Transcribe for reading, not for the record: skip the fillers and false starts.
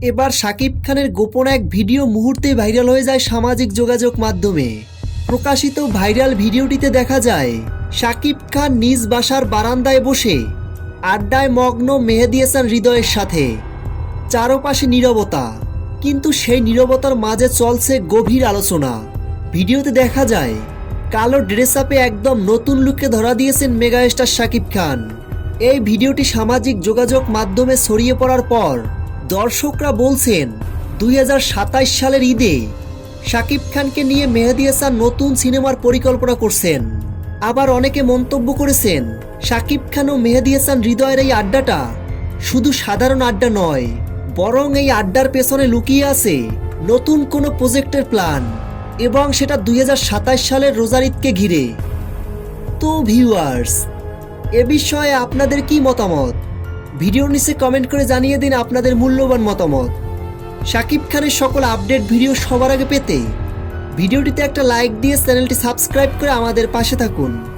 এবার শাকিব খানের গোপন এক ভিডিও মুহূর্তেই ভাইরাল হয়ে যায় সামাজিক যোগাযোগ মাধ্যমে। প্রকাশিত ভাইরাল ভিডিওটিতে দেখা যায় শাকিব খান নিজ বাসার বারান্দায় বসে আড্ডায় মগ্ন মেহেদী হাসান হৃদয়ের সাথে। চারপাশে নীরবতা, কিন্তু সেই নীরবতার মাঝে চলছে গভীর আলোচনা। ভিডিওতে দেখা যায় কালো ড্রেস আপে একদম নতুন লুকে ধরা দিয়েছেন মেগাস্টার শাকিব খান। এই ভিডিওটি সামাজিক যোগাযোগ মাধ্যমে ছড়িয়ে পড়ার পর দর্শকরা বলছেন 2027 সালের ঈদে শাকিব খানকে নিয়ে মেহেদী হাসান নতুন সিনেমার পরিকল্পনা করছেন। আবার অনেকে মন্তব্য করেছেন শাকিব খান ও মেহেদী হাসান হৃদয়ের এই আড্ডাটা শুধু সাধারণ আড্ডা নয়, বরং এই আড্ডার পেছনে লুকিয়ে আছে নতুন কোনো প্রজেক্টের প্ল্যান, এবং সেটা 2027 সালের রোজার ঈদকে ঘিরে। তো ভিউয়ার্স, এ বিষয়ে আপনাদের কি মতামত? ভিডিওর নিচে কমেন্ট করে জানিয়ে দিন আপনাদের মূল্যবান মতামত। শাকিব খানের সকল আপডেট ভিডিও সবার আগে পেতে ভিডিওটিতে একটা লাইক দিয়ে চ্যানেলটি সাবস্ক্রাইব করে আমাদের পাশে থাকুন।